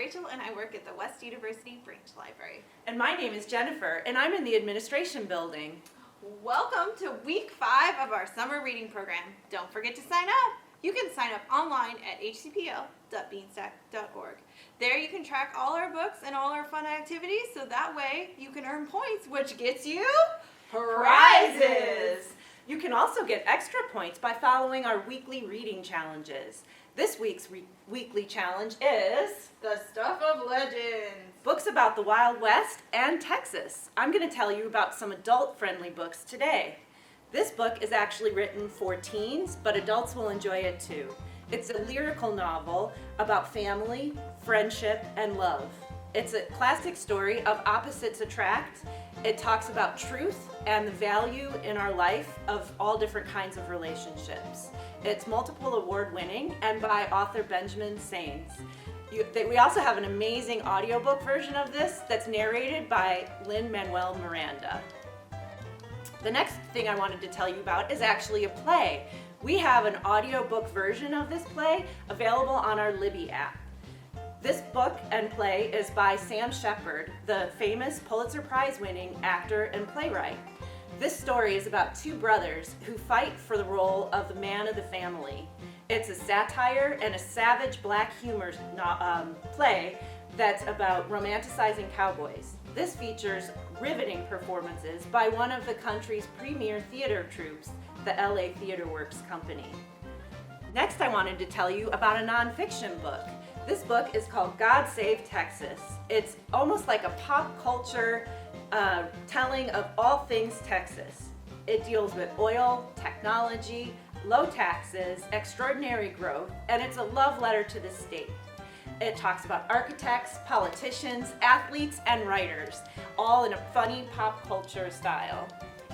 Rachel, and I work at the West University Branch Library. And my name is Jennifer, and I'm in the administration building. Welcome to week 5 of our summer reading program. Don't forget to sign up. You can sign up online at hcpl.beanstack.org. There you can track all our books and all our fun activities, so that way you can earn points, which gets you prizes. You can also get extra points by following our weekly reading challenges. This week's weekly challenge is The Stuff of Legends. books about the Wild West and Texas. I'm going to tell you about some adult-friendly books today. This book is actually written for teens, but adults will enjoy it too. It's a lyrical novel about family, friendship, and love. It's a classic story of opposites attract. It talks about truth and the value in our life of all different kinds of relationships. It's multiple award winning and by author Benjamin Sainz. We also have an amazing audiobook version of this that's narrated by Lin-Manuel Miranda. The next thing I wanted to tell you about is actually a play. We have an audiobook version of this play available on our Libby app. This book and play is by Sam Shepard, the famous Pulitzer Prize-winning actor and playwright. This story is about two brothers who fight for the role of the man of the family. It's a satire and a savage black humor play that's about romanticizing cowboys. This features riveting performances by one of the country's premier theater troupes, the LA Theater Works Company. Next, I wanted to tell you about a nonfiction book. This book is called God Save Texas. It's almost like a pop culture telling of all things Texas. It deals with oil, technology, low taxes, extraordinary growth, and it's a love letter to the state. It talks about architects, politicians, athletes, and writers, all in a funny pop culture style.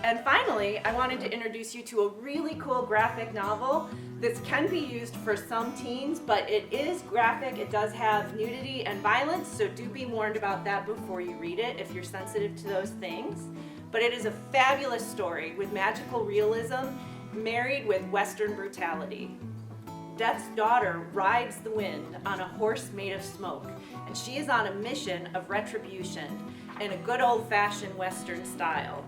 And finally, I wanted to introduce you to a really cool graphic novel. This can be used for some teens, but it is graphic. It does have nudity and violence, so do be warned about that before you read it if you're sensitive to those things. But it is a fabulous story with magical realism married with Western brutality. Death's daughter rides the wind on a horse made of smoke, and she is on a mission of retribution in a good old-fashioned Western style.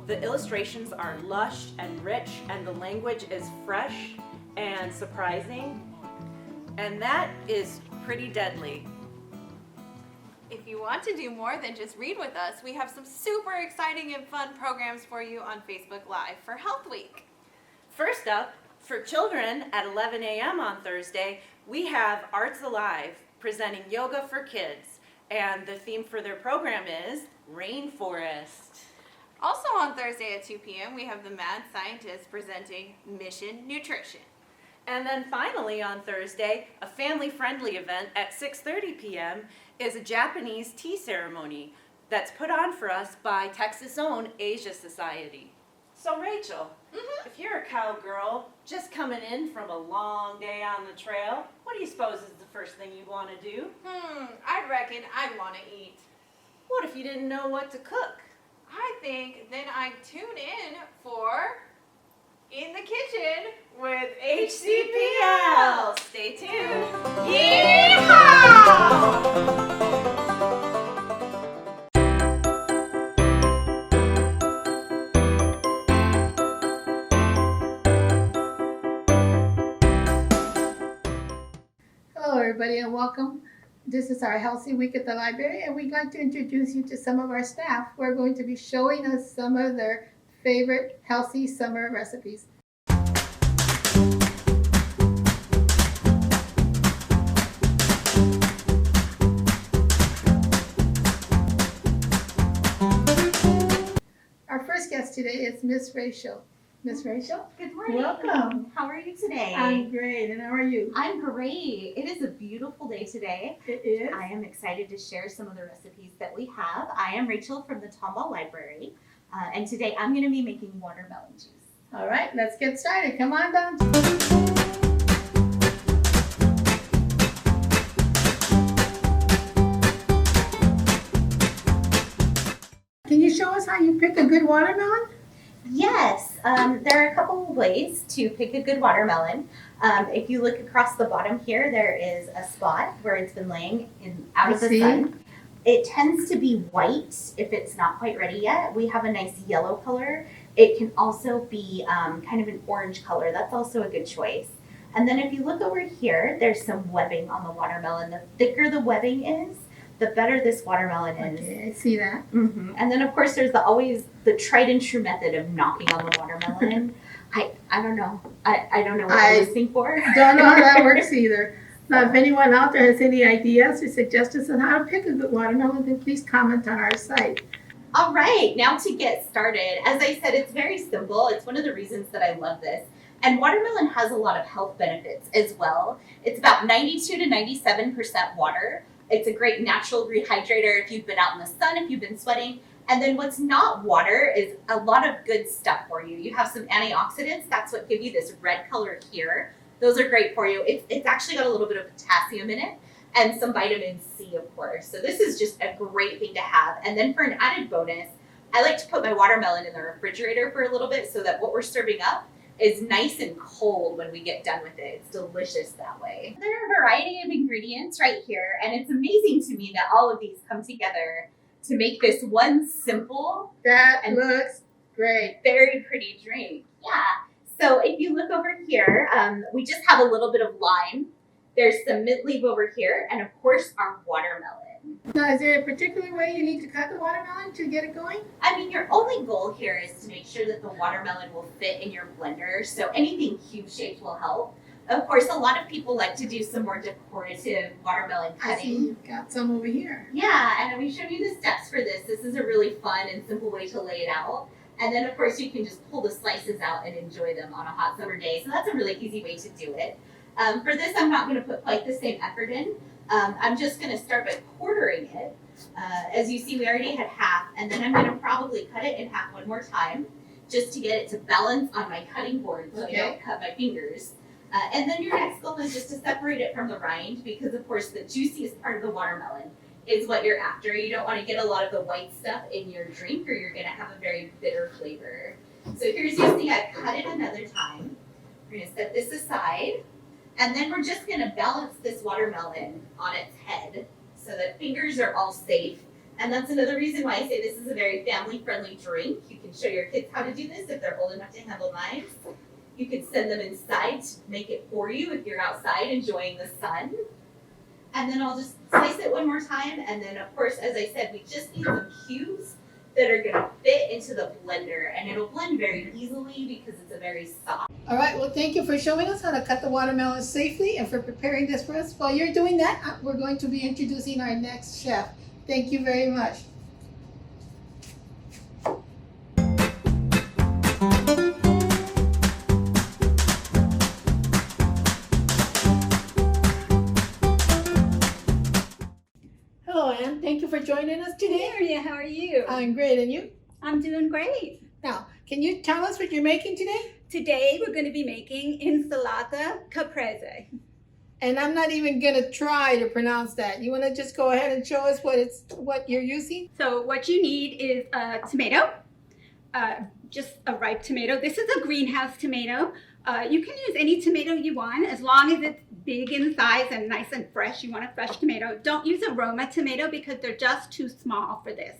The illustrations are lush and rich, and the language is fresh and surprising, and that is pretty deadly. If you want to do more than just read with us, we have some super exciting and fun programs for you on Facebook Live for Health Week. First up, for children at 11 a.m. on Thursday, we have Arts Alive presenting yoga for kids, and the theme for their program is Rainforest. Also on Thursday at 2 p.m., we have the Mad Scientists presenting Mission Nutrition. And then finally on Thursday, a family-friendly event at 6:30 p.m. is a Japanese tea ceremony that's put on for us by Texas' own Asia Society. So Rachel, if you're a cowgirl just coming in from a long day on the trail, what do you suppose is the first thing you'd want to do? I reckon I'd want to eat. What if you didn't know what to cook? I think then I'd tune in for In the Kitchen with HCPL. Stay tuned. Yeehaw! Hello everybody and welcome. This is our Healthy Week at the library and we'd like to introduce you to some of our staff who are going to be showing us some of their favorite healthy summer recipes. Our first guest today is Miss Rachel. Miss Rachel? Good morning. Welcome. How are you today? I'm great, and how are you? I'm great. It is a beautiful day today. It is. I am excited to share some of the recipes that we have. I am Rachel from the Tomball Library, and today I'm going to be making watermelon juice. All right, let's get started. Come on down. Can you show us how you pick a good watermelon? Yes. There are a couple of ways to pick a good watermelon. If you look across the bottom here, there is a spot where it's been laying out of the sun. It tends to be white if it's not quite ready yet. We have a nice yellow color. It can also be kind of an orange color. That's also a good choice. And then if you look over here, there's some webbing on the watermelon. The thicker the webbing is, the better this watermelon is. Okay, I see that. And then of course there's always the tried and true method of knocking on the watermelon. I don't know. I don't know what I'm listening for. Don't know how that works either. Now, if anyone out there has any ideas or suggestions on how to pick a good watermelon, then please comment on our site. All right, now to get started. As I said, it's very simple. It's one of the reasons that I love this. And watermelon has a lot of health benefits as well. It's about 92 to 97% water. It's a great natural rehydrator if you've been out in the sun, if you've been sweating. And then what's not water is a lot of good stuff for you. You have some antioxidants. That's what give you this red color here. Those are great for you. It's actually got a little bit of potassium in it and some vitamin C, of course. So this is just a great thing to have. And then for an added bonus, I like to put my watermelon in the refrigerator for a little bit so that what we're serving up is nice and cold when we get done with it. It's delicious that way. There are a variety of ingredients right here, and it's amazing to me that all of these come together to make this one simple That and looks great. very pretty drink. Yeah. So if you look over here, we just have a little bit of lime. There's some mint leaf over here, and of course our watermelon. Now, is there a particular way you need to cut the watermelon to get it going? I mean, your only goal here is to make sure that the watermelon will fit in your blender. So anything cube shaped will help. Of course, a lot of people like to do some more decorative watermelon I see cutting. you've got some over here. Yeah, and we've shown you the steps for this. This is a really fun and simple way to lay it out. And then, of course, you can just pull the slices out and enjoy them on a hot summer day. So that's a really easy way to do it. For this, I'm not going to put quite the same effort in. I'm just going to start by quartering it. As you see, we already had half, and then I'm going to probably cut it in half one more time just to get it to balance on my cutting board so I don't cut my fingers. And then your next goal is just to separate it from the rind because, of course, the juiciest part of the watermelon is what you're after. You don't want to get a lot of the white stuff in your drink or you're going to have a very bitter flavor. So here's you see I cut it another time. We're going to set this aside. And then we're just going to balance this watermelon on its head so that fingers are all safe. And that's another reason why I say this is a very family-friendly drink. You can show your kids how to do this if they're old enough to handle knives. You could send them inside to make it for you if you're outside enjoying the sun. And then I'll just slice it one more time. And then, of course, as I said, we just need some cubes that are going to fit into the blender. And it'll blend very easily because it's a very soft. All right, well, thank you for showing us how to cut the watermelon safely and for preparing this for us. While you're doing that, we're going to be introducing our next chef. Thank you very much. Hello, Anne. Thank you for joining us today. Hey, Maria, how are you? I'm great, and you? I'm doing great. Now, can you tell us what you're making today? Today we're going to be making insalata caprese. And I'm not even gonna try to pronounce that. You wanna just go ahead and show us what you're using? So what you need is a tomato, just a ripe tomato. This is a greenhouse tomato. You can use any tomato you want as long as it's big in size and nice and fresh. You want a fresh tomato. Don't use a Roma tomato because they're just too small for this.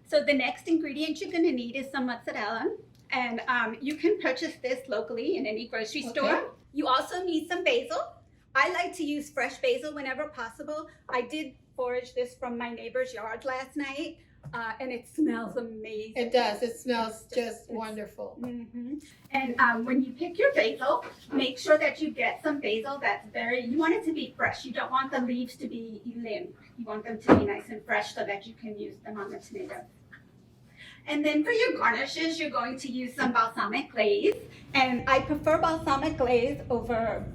So the next ingredient you're going to need is some mozzarella. And you can purchase this locally in any grocery store. You also need some basil. I like to use fresh basil whenever possible. I did forage this from my neighbor's yard last night. And it smells amazing. It does. It smells just wonderful. Mm-hmm. And when you pick your basil, make sure that you get some basil that's you want it to be fresh. You don't want the leaves to be limp. You want them to be nice and fresh so that you can use them on the tomato. And then for your garnishes, you're going to use some balsamic glaze. And I prefer balsamic glaze over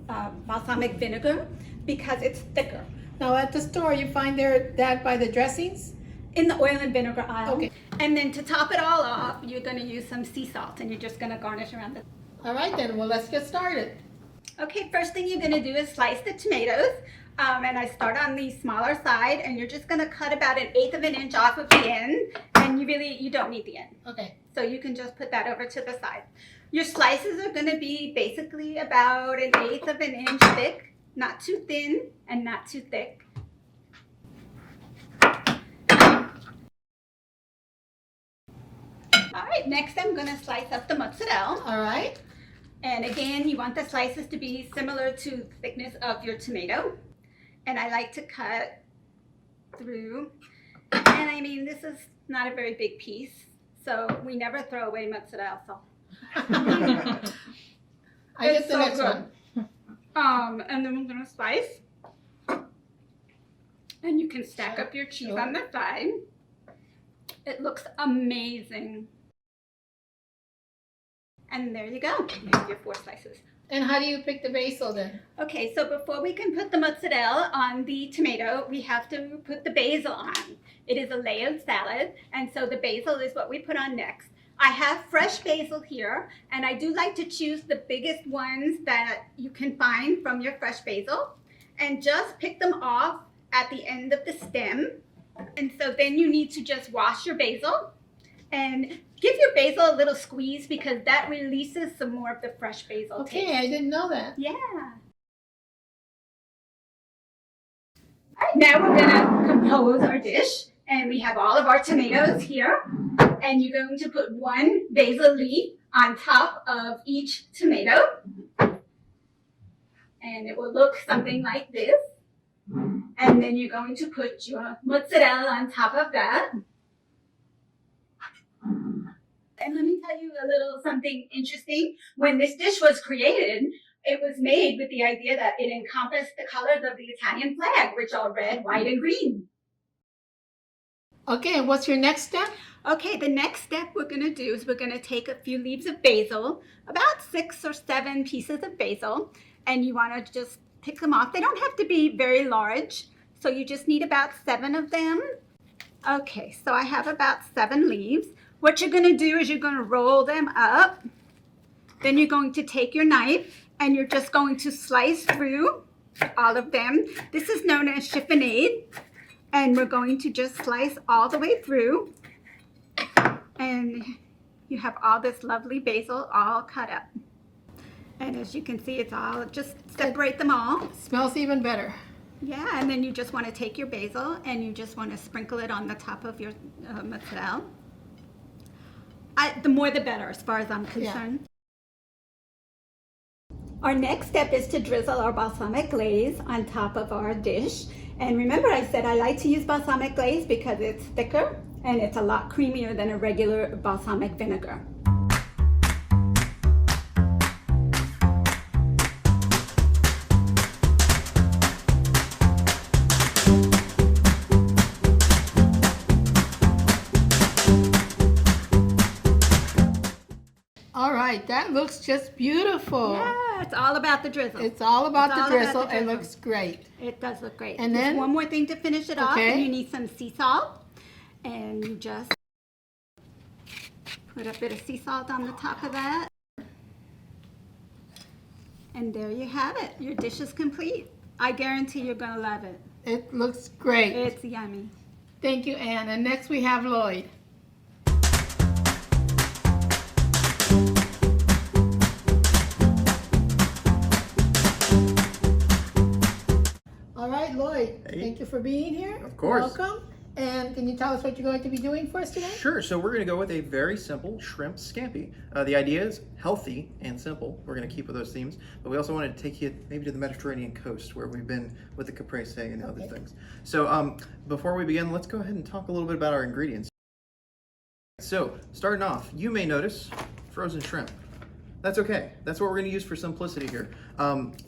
balsamic vinegar because it's thicker. Now at the store, you find that by the dressings? In the oil and vinegar aisle. Okay. And then to top it all off, you're going to use some sea salt and you're just going to garnish around it. All right then, well let's get started. Okay, first thing you're going to do is slice the tomatoes. And I start on the smaller side, and you're just gonna cut about 1/8 of an inch off of the end, and you don't need the end. Okay. So you can just put that over to the side. Your slices are gonna be basically about 1/8 of an inch thick, not too thin and not too thick. All right, next I'm gonna slice up the mozzarella. All right. And again, you want the slices to be similar to the thickness of your tomato. And I like to cut through. And I mean, this is not a very big piece, so we never throw away mozzarella. So. I get It's the so next good. one. And then I'm gonna slice. And you can stack up your cheese Sure. on the side. It looks amazing. And there you go. You have your 4 slices. And how do you pick the basil then? Okay, so before we can put the mozzarella on the tomato, we have to put the basil on. It is a layered salad, and so the basil is what we put on next. I have fresh basil here, and I do like to choose the biggest ones that you can find from your fresh basil, and just pick them off at the end of the stem. And so then you need to just wash your basil and give your basil a little squeeze because that releases some more of the fresh basil Okay, taste. I didn't know that. Yeah. All right, now we're gonna compose our dish, and we have all of our tomatoes here, and you're going to put 1 basil leaf on top of each tomato, and it will look something like this. And then you're going to put your mozzarella on top of that. And let me tell you a little something interesting. When this dish was created, it was made with the idea that it encompassed the colors of the Italian flag, which are red, white, and green. Okay, and what's your next step? Okay, the next step we're gonna do is we're gonna take a few leaves of basil, about 6 or 7 pieces of basil, and you wanna just pick them off. They don't have to be very large, so you just need about 7 of them. Okay, so I have about 7 leaves. What you're gonna do is you're gonna roll them up. Then you're going to take your knife and you're just going to slice through all of them. This is known as chiffonade. And we're going to just slice all the way through. And you have all this lovely basil all cut up. And as you can see, it's all, just separate them all. Smells even better. Yeah, and then you just want to take your basil and you just want to sprinkle it on the top of your mozzarella. The more the better, as far as I'm concerned. Our next step is to drizzle our balsamic glaze on top of our dish. And remember, I said I like to use balsamic glaze because it's thicker and it's a lot creamier than a regular balsamic vinegar. All right, that looks just beautiful. Yeah, it's all about the drizzle. It's all about It's the all about drizzle. the It drizzle. looks great. It does look great. And Just then- one more thing to finish it off, Okay. and you need some sea salt. And you just put a bit of sea salt on the top of that. And there you have it. Your dish is complete. I guarantee you're gonna love it. It looks great. It's yummy. Thank you, Anne. And next we have Lloyd. All right, Lloyd. Hey. Thank you for being here. Of course. Welcome. And can you tell us what you're going to be doing for us today? Sure, so we're going to go with a very simple shrimp scampi. The idea is healthy and simple. We're going to keep with those themes, but we also wanted to take you maybe to the Mediterranean coast where we've been with the Caprese and other things. So before we begin, let's go ahead and talk a little bit about our ingredients. So starting off, you may notice frozen shrimp. That's okay. That's what we're going to use for simplicity here.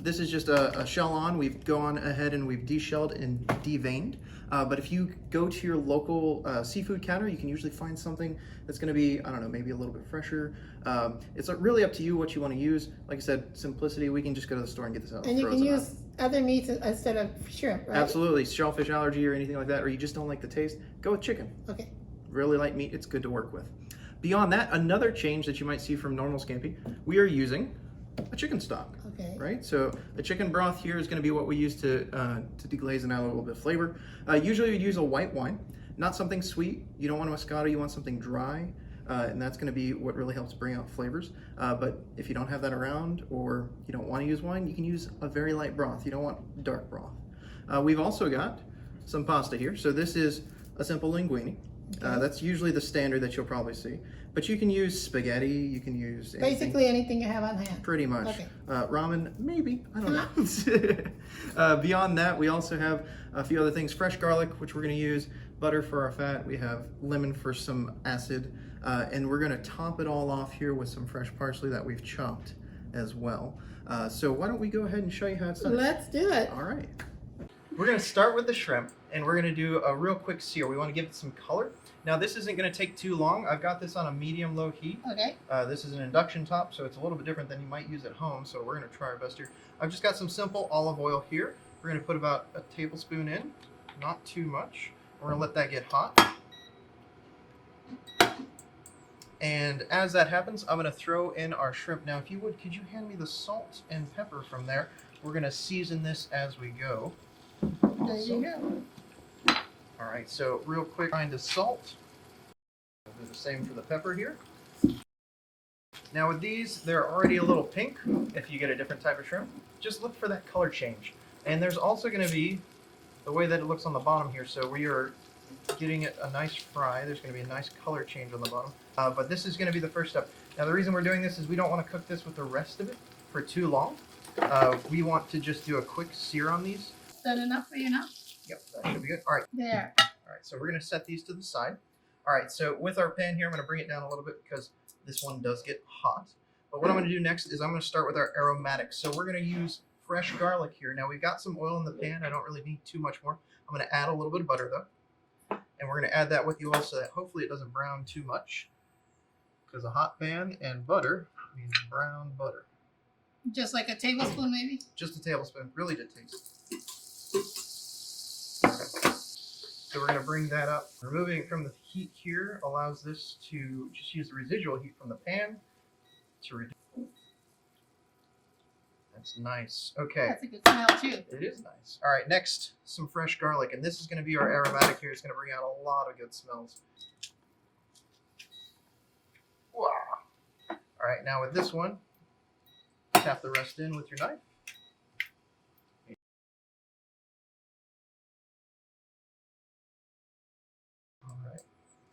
This is just a shell on. We've gone ahead and we've deshelled and deveined. But if you go to your local seafood counter, you can usually find something that's going to be, I don't know, maybe a little bit fresher. It's really up to you what you want to use. Like I said, simplicity, we can just go to the store and get this out. And you can use other meats instead of shrimp, right? Absolutely. Shellfish allergy or anything like that, or you just don't like the taste, go with chicken. Okay. Really light meat, it's good to work with. Beyond that, another change that you might see from normal scampi, we are using a chicken stock. Okay. Right, so the chicken broth here is going to be what we use to deglaze and add a little bit of flavor. Usually we'd use a white wine, not something sweet. You don't want a Moscato, you want something dry, and that's going to be what really helps bring out flavors. But if you don't have that around, or you don't want to use wine, you can use a very light broth. You don't want dark broth. We've also got some pasta here. So this is a simple linguine. That's usually the standard that you'll probably see. But you can use spaghetti, you can use anything. Basically anything you have on hand. Pretty much. Okay. Ramen, maybe, I don't know. Beyond that, we also have a few other things. Fresh garlic, which we're gonna use, butter for our fat, we have lemon for some acid, and we're gonna top it all off here with some fresh parsley that we've chopped as well. So why don't we go ahead and show you how it's done. Let's do it. All right. We're gonna start with the shrimp, and we're gonna do a real quick sear. We wanna give it some color. Now this isn't gonna take too long. I've got this on a medium-low heat. Okay. This is an induction top, so it's a little bit different than you might use at home, so we're gonna try our best here. I've just got some simple olive oil here. We're gonna put about a tablespoon in, not too much. We're gonna let that get hot. And as that happens, I'm gonna throw in our shrimp. Now, if you would, could you hand me the salt and pepper from there? We're gonna season this as we go. There you go. All right, so real quick, find the salt. We'll do the same for the pepper here. Now with these, they're already a little pink. If you get a different type of shrimp, just look for that color change. And there's also gonna be the way that it looks on the bottom here. So we are getting it a nice fry. There's gonna be a nice color change on the bottom. But this is gonna be the first step. Now the reason we're doing this is we don't wanna cook this with the rest of it for too long. We want to just do a quick sear on these. Is that enough for you now? Yep, that should be good. All right. There. All right, so we're gonna set these to the side. All right, so with our pan here, I'm gonna bring it down a little bit because this one does get hot. But what I'm gonna do next is I'm gonna start with our aromatics. So we're gonna use fresh garlic here. Now we've got some oil in the pan. I don't really need too much more. I'm gonna add a little bit of butter though. And we're gonna add that with the oil so that hopefully it doesn't brown too much. Because a hot pan and butter means brown butter. Just like a tablespoon maybe? Just a tablespoon, really good taste. So we're going to bring that up. Removing it from the heat here allows this to just use the residual heat from the pan to reduce. That's nice. Okay. That's a good smell too. It is nice. All right, next, some fresh garlic. And this is going to be our aromatic here. It's going to bring out a lot of good smells. Wow. All right, now with this one, tap the rest in with your knife.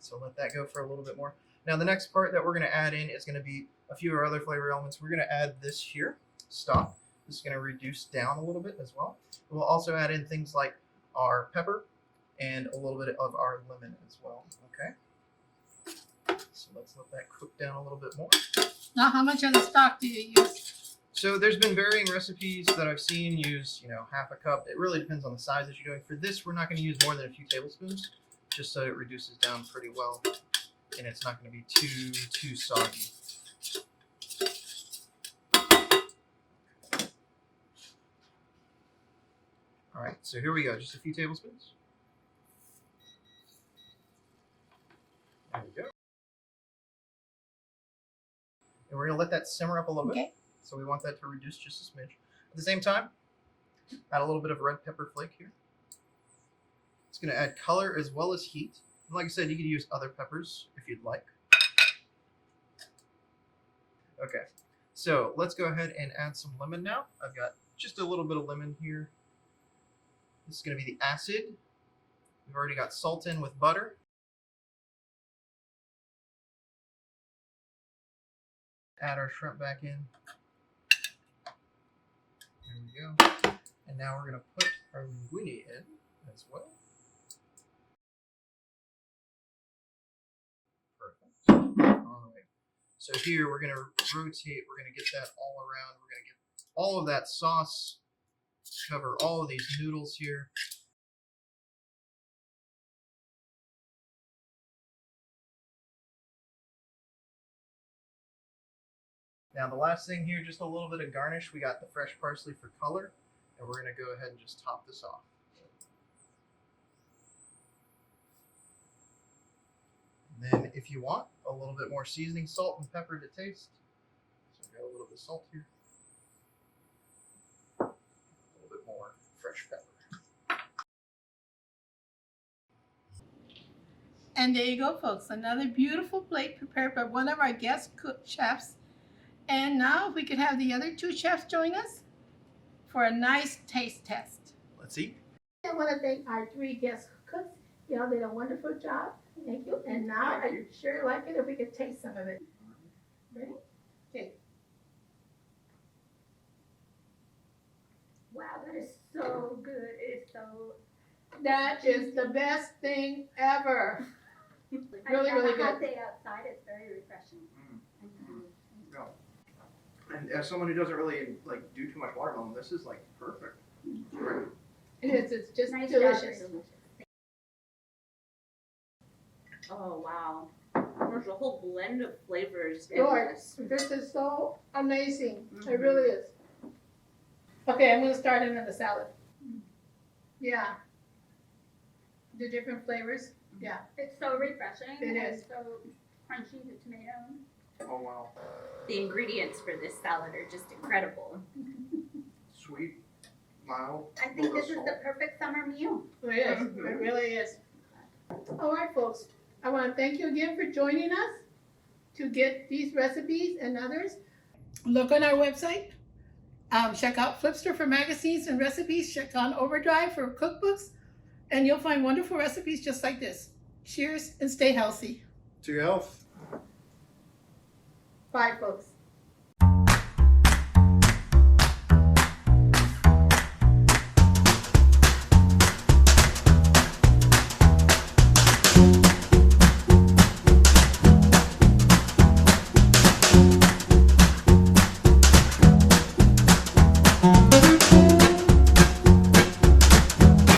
So let that go for a little bit more. Now the next part that we're going to add in is going to be a few of our other flavor elements. We're going to add this here, stock. This is going to reduce down a little bit as well. We'll also add in things like our pepper and a little bit of our lemon as well. Okay. So let's let that cook down a little bit more. Now how much of the stock do you use? So there's been varying recipes that I've seen use, half a cup. It really depends on the size that you're doing. For this, we're not going to use more than a few tablespoons, just so it reduces down pretty well, and it's not going to be too soggy. All right, so here we go. Just a few tablespoons. There we go. And we're going to let that simmer up a little bit. So we want that to reduce just a smidge. At the same time, add a little bit of red pepper flake here. It's going to add color as well as heat. And like I said, you could use other peppers if you'd like. Okay, so let's go ahead and add some lemon now. I've got just a little bit of lemon here. This is going to be the acid. We've already got salt in with butter. Add our shrimp back in. There we go. And now we're going to put our linguine in as well. Perfect. All right. So here we're going to rotate. We're going to get that all around. We're going to get all of that sauce, cover all of these noodles here. Now the last thing here, just a little bit of garnish. We got the fresh parsley for color, and we're going to go ahead and just top this off. And then if you want a little bit more seasoning, salt and pepper to taste. So I've got a little bit of salt here. fresh pepper. And there you go, folks. Another beautiful plate prepared by one of our guest cook chefs. And now if we could have the other two chefs join us for a nice taste test. Let's eat. I want to thank our three guest cooks. Y'all did a wonderful job. Thank you. And now I'd sure like it if we could taste some of it. Ready? Okay. Wow, that is so good. It is so. That is the best thing ever. Really, really On a hot good. day outside, it's very refreshing. And as someone who doesn't really like do too much watermelon, this is like perfect. It is. It's just Nice delicious. job. Oh, wow. There's a whole blend of flavors in Lord, this. this is so amazing. It really is. Okay, I'm going to start into the salad. Yeah. The different flavors. Yeah. It's so refreshing. It and is. So crunchy, the tomato. Oh wow. The ingredients for this salad are just incredible. Sweet, mild. I think this is the perfect summer meal. It is. It really is. All right, folks. I want to thank you again for joining us to get these recipes and others. Look on our website. Check out Flipster for magazines and recipes. Check on Overdrive for cookbooks. And you'll find wonderful recipes just like this. Cheers and stay healthy. To your health. Bye, folks.